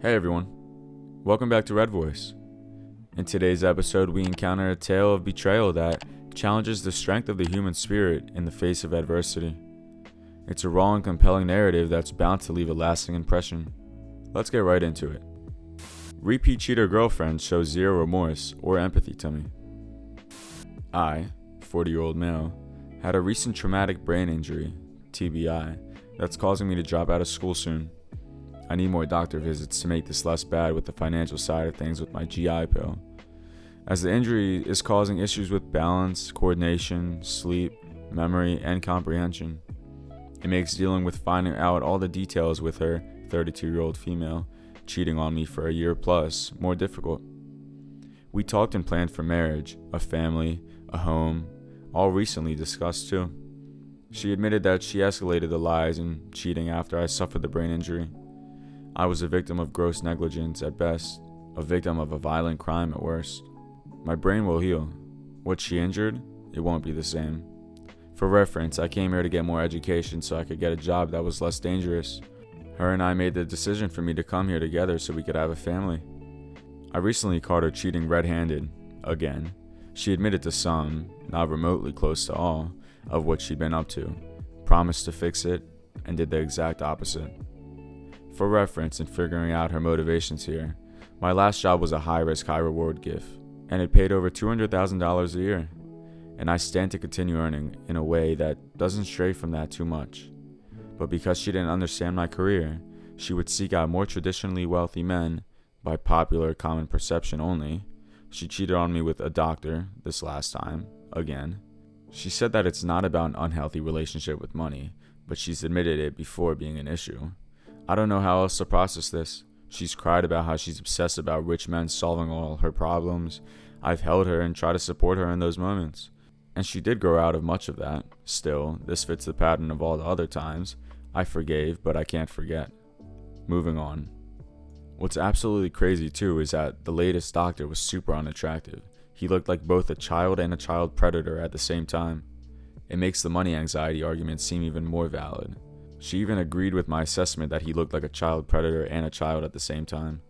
Hey everyone, welcome back to Red Voice. In today's episode, we encounter a tale of betrayal that challenges the strength of the human spirit in the face of adversity. It's a raw and compelling narrative that's bound to leave a lasting impression. Let's get right into it. Repeat cheater girlfriend shows zero remorse or empathy to me. I, 40-year-old male, had a recent traumatic brain injury, TBI, that's causing me to drop out of school soon. I need more doctor visits to make this less bad with the financial side of things with my GI pill, as the injury is causing issues with balance, coordination, sleep, memory, and comprehension. It makes dealing with finding out all the details with her, 32-year-old female, cheating on me for a year plus, more difficult. We talked and planned for marriage, a family, a home, all recently discussed too. She admitted that she escalated the lies and cheating after I suffered the brain injury. I was a victim of gross negligence at best, a victim of a violent crime at worst. My brain will heal. What she injured, it won't be the same. For reference, I came here to get more education so I could get a job that was less dangerous. Her and I made the decision for me to come here together so we could have a family. I recently caught her cheating red-handed, again. She admitted to some, not remotely close to all, of what she'd been up to, promised to fix it, and did the exact opposite. For reference in figuring out her motivations here, my last job was a high-risk, high-reward gift, and it paid over $200,000 a year, and I stand to continue earning in a way that doesn't stray from that too much. But because she didn't understand my career, she would seek out more traditionally wealthy men, by popular common perception only. She cheated on me with a doctor, this last time, again. She said that it's not about an unhealthy relationship with money, but she's admitted it before being an issue. I don't know how else to process this. She's cried about how she's obsessed about rich men solving all her problems. I've held her and tried to support her in those moments. And she did grow out of much of that. Still, this fits the pattern of all the other times. I forgave, but I can't forget. Moving on. What's absolutely crazy too is that the latest doctor was super unattractive. He looked like both a child and a child predator at the same time. It makes the money anxiety argument seem even more valid. She even agreed with my assessment that he looked like a child predator and a child at the same time.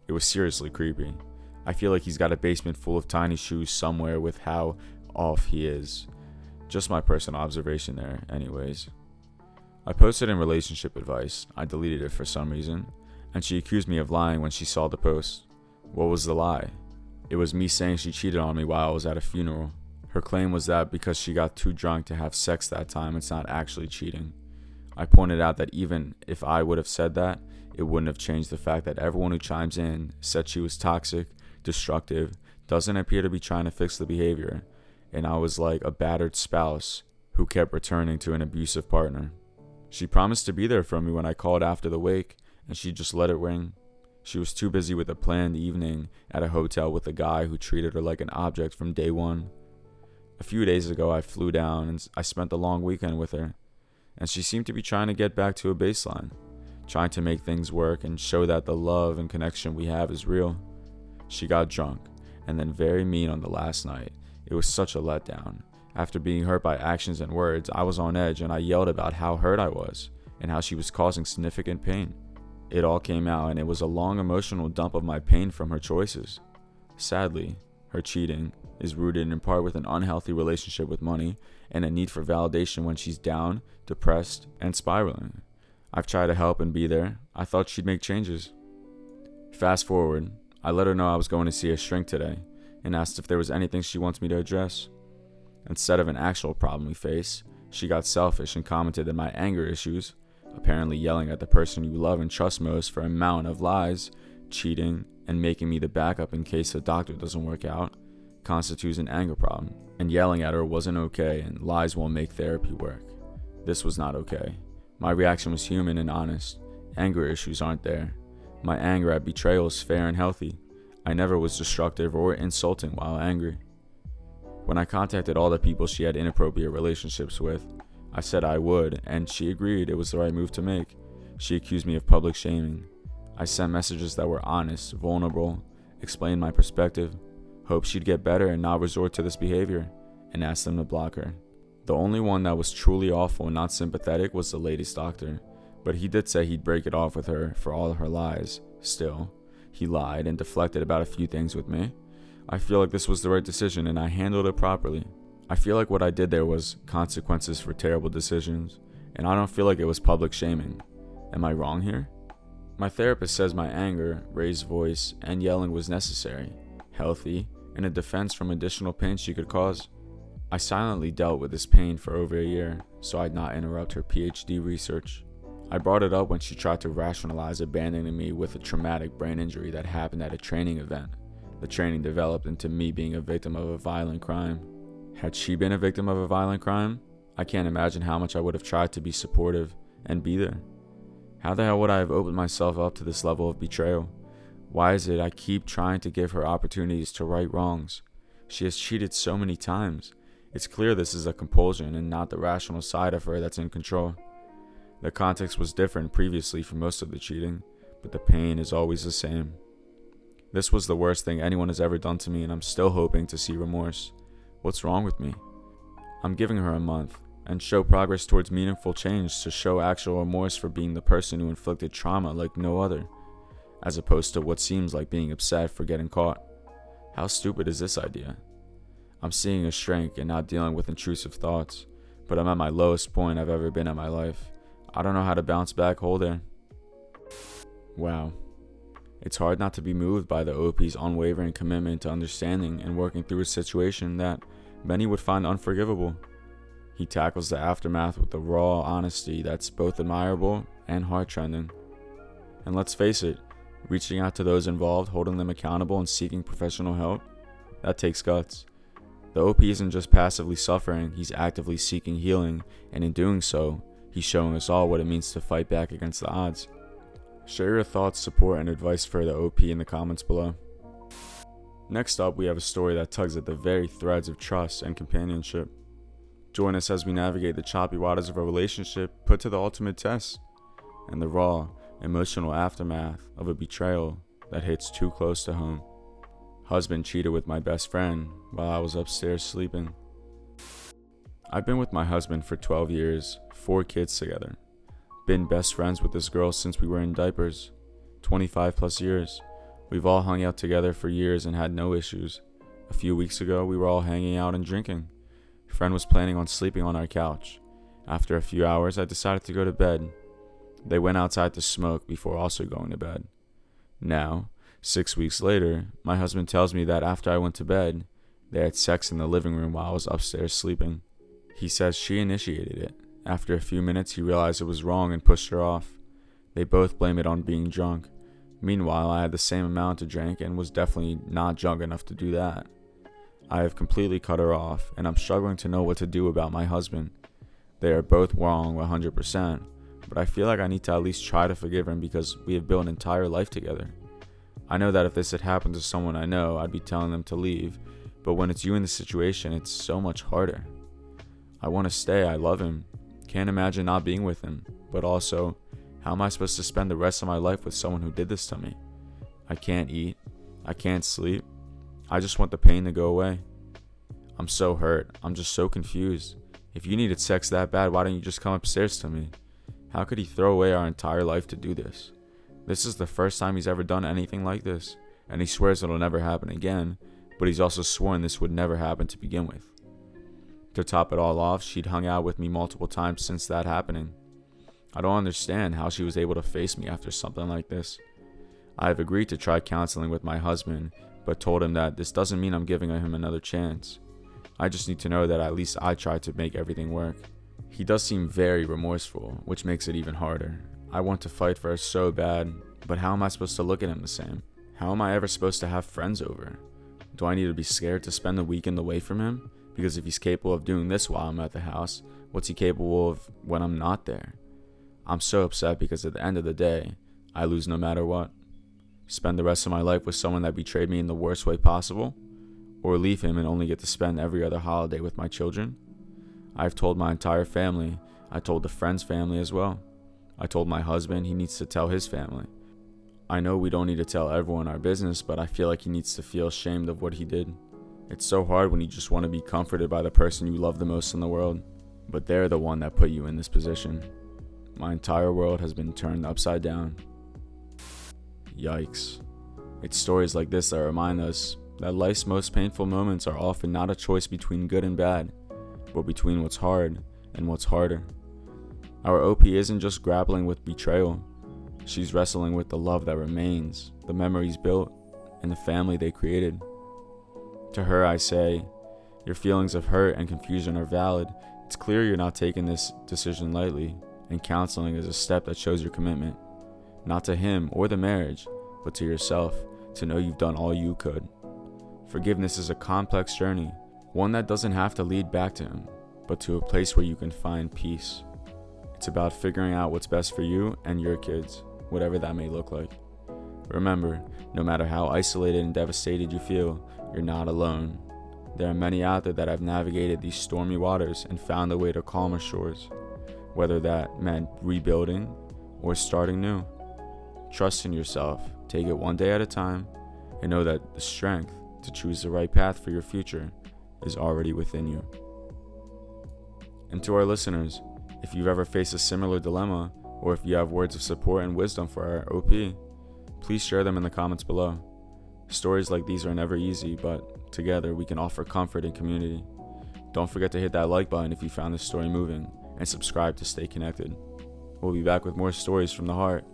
It was seriously creepy. I feel like he's got a basement full of tiny shoes somewhere with how off he is. Just my personal observation there, anyways. I posted in relationship advice. I deleted it for some reason, and she accused me of lying when she saw the post. What was the lie? It was me saying she cheated on me while I was at a funeral. Her claim was that because she got too drunk to have sex that time, it's not actually cheating. I pointed out that even if I would have said that, it wouldn't have changed the fact that everyone who chimes in said she was toxic, destructive, doesn't appear to be trying to fix the behavior, and I was like a battered spouse who kept returning to an abusive partner. She promised to be there for me when I called after the wake, and she just let it ring. She was too busy with a planned evening at a hotel with a guy who treated her like an object from day one. A few days ago, I flew down and I spent a long weekend with her, and she seemed to be trying to get back to a baseline, trying to make things work and show that the love and connection we have is real. She got drunk, and then very mean on the last night. It was such a letdown. After being hurt by actions and words, I was on edge and I yelled about how hurt I was, and how she was causing significant pain. It all came out, and it was a long emotional dump of my pain from her choices. Sadly, her cheating is rooted in part with an unhealthy relationship with money and a need for validation when she's down, depressed, and spiraling. I've tried to help and be there. I thought she'd make changes. Fast forward, I let her know I was going to see a shrink today and asked if there was anything she wants me to address. Instead of an actual problem we face, she got selfish and commented that my anger issues, apparently yelling at the person you love and trust most for a mountain of lies, cheating, and making me the backup in case the doctor doesn't work out, constitutes an anger problem, and yelling at her wasn't okay, and lies won't make therapy work. This was not okay. My reaction was human and honest. Anger issues aren't there. My anger at betrayal is fair and healthy. I never was destructive or insulting while angry. When I contacted all the people she had inappropriate relationships with, I said I would, and she agreed it was the right move to make. She accused me of public shaming. I sent messages that were honest, vulnerable, explained my perspective, hoped she'd get better and not resort to this behavior, and asked them to block her. The only one that was truly awful and not sympathetic was the latest doctor. But he did say he'd break it off with her for all her lies. Still, he lied and deflected about a few things with me. I feel like this was the right decision and I handled it properly. I feel like what I did there was consequences for terrible decisions, and I don't feel like it was public shaming. Am I wrong here? My therapist says my anger, raised voice, and yelling was necessary, healthy, and a defense from additional pain she could cause. I silently dealt with this pain for over a year, so I'd not interrupt her PhD research. I brought it up when she tried to rationalize abandoning me with a traumatic brain injury that happened at a training event. The training developed into me being a victim of a violent crime. Had she been a victim of a violent crime, I can't imagine how much I would have tried to be supportive and be there. How the hell would I have opened myself up to this level of betrayal? Why is it I keep trying to give her opportunities to right wrongs? She has cheated so many times. It's clear this is a compulsion and not the rational side of her that's in control. The context was different previously for most of the cheating, but the pain is always the same. This was the worst thing anyone has ever done to me, and I'm still hoping to see remorse. What's wrong with me? I'm giving her a month, and show progress towards meaningful change to show actual remorse for being the person who inflicted trauma like no other, as opposed to what seems like being upset for getting caught. How stupid is this idea? I'm seeing a shrink and not dealing with intrusive thoughts, but I'm at my lowest point I've ever been in my life. I don't know how to bounce back whole there. Wow. It's hard not to be moved by the OP's unwavering commitment to understanding and working through a situation that many would find unforgivable. He tackles the aftermath with a raw honesty that's both admirable and heart-rending. And let's face it, reaching out to those involved, holding them accountable, and seeking professional help, that takes guts. The OP isn't just passively suffering, he's actively seeking healing, and in doing so, he's showing us all what it means to fight back against the odds. Share your thoughts, support, and advice for the OP in the comments below. Next up, we have a story that tugs at the very threads of trust and companionship. Join us as we navigate the choppy waters of a relationship put to the ultimate test, and the raw, emotional aftermath of a betrayal that hits too close to home. Husband cheated with my best friend while I was upstairs sleeping. I've been with my husband for 12 years, 4 kids together. Been best friends with this girl since we were in diapers, 25 plus years. We've all hung out together for years and had no issues. A few weeks ago, we were all hanging out and drinking. Friend was planning on sleeping on our couch. After a few hours, I decided to go to bed. They went outside to smoke before also going to bed. Now, 6 weeks later, my husband tells me that after I went to bed, they had sex in the living room while I was upstairs sleeping. He says she initiated it. After a few minutes, he realized it was wrong and pushed her off. They both blame it on being drunk. Meanwhile, I had the same amount to drink and was definitely not drunk enough to do that. I have completely cut her off, and I'm struggling to know what to do about my husband. They are both wrong 100%, but I feel like I need to at least try to forgive him because we have built an entire life together. I know that if this had happened to someone I know, I'd be telling them to leave, but when it's you in the situation, it's so much harder. I want to stay, I love him. Can't imagine not being with him, but also, how am I supposed to spend the rest of my life with someone who did this to me? I can't eat. I can't sleep. I just want the pain to go away. I'm so hurt. I'm just so confused. If you needed sex that bad, why didn't you just come upstairs to me? How could he throw away our entire life to do this? This is the first time he's ever done anything like this, and he swears it'll never happen again, but he's also sworn this would never happen to begin with. To top it all off, she'd hung out with me multiple times since that happening. I don't understand how she was able to face me after something like this. I have agreed to try counseling with my husband, but told him that this doesn't mean I'm giving him another chance. I just need to know that at least I tried to make everything work. He does seem very remorseful, which makes it even harder. I want to fight for her so bad, but how am I supposed to look at him the same? How am I ever supposed to have friends over? Do I need to be scared to spend the weekend away from him? Because if he's capable of doing this while I'm at the house, what's he capable of when I'm not there? I'm so upset because at the end of the day, I lose no matter what. Spend the rest of my life with someone that betrayed me in the worst way possible? Or leave him and only get to spend every other holiday with my children? I've told my entire family. I told the friend's family as well. I told my husband he needs to tell his family. I know we don't need to tell everyone our business, but I feel like he needs to feel ashamed of what he did. It's so hard when you just want to be comforted by the person you love the most in the world, but they're the one that put you in this position. my entire world has been turned upside down. Yikes. It's stories like this that remind us that life's most painful moments are often not a choice between good and bad, but between what's hard and what's harder. Our OP isn't just grappling with betrayal, she's wrestling with the love that remains, the memories built, and the family they created. To her I say, your feelings of hurt and confusion are valid. It's clear you're not taking this decision lightly, and counseling is a step that shows your commitment, not to him or the marriage, but to yourself, to know you've done all you could. Forgiveness is a complex journey, one that doesn't have to lead back to him, but to a place where you can find peace. It's about figuring out what's best for you and your kids, whatever that may look like. Remember, no matter how isolated and devastated you feel, you're not alone. There are many out there that have navigated these stormy waters and found a way to calmer shores, whether that meant rebuilding or starting new. Trust in yourself, take it one day at a time, and know that the strength to choose the right path for your future is already within you. And to our listeners, if you've ever faced a similar dilemma, or if you have words of support and wisdom for our OP, please share them in the comments below. Stories like these are never easy, but together we can offer comfort and community. Don't forget to hit that like button if you found this story moving, and subscribe to stay connected. We'll be back with more stories from the heart.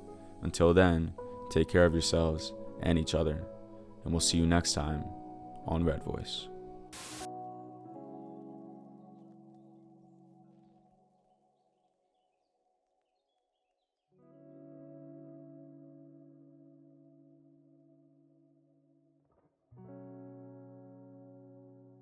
Until then, take care of yourselves and each other, and we'll see you next time on Red Voice.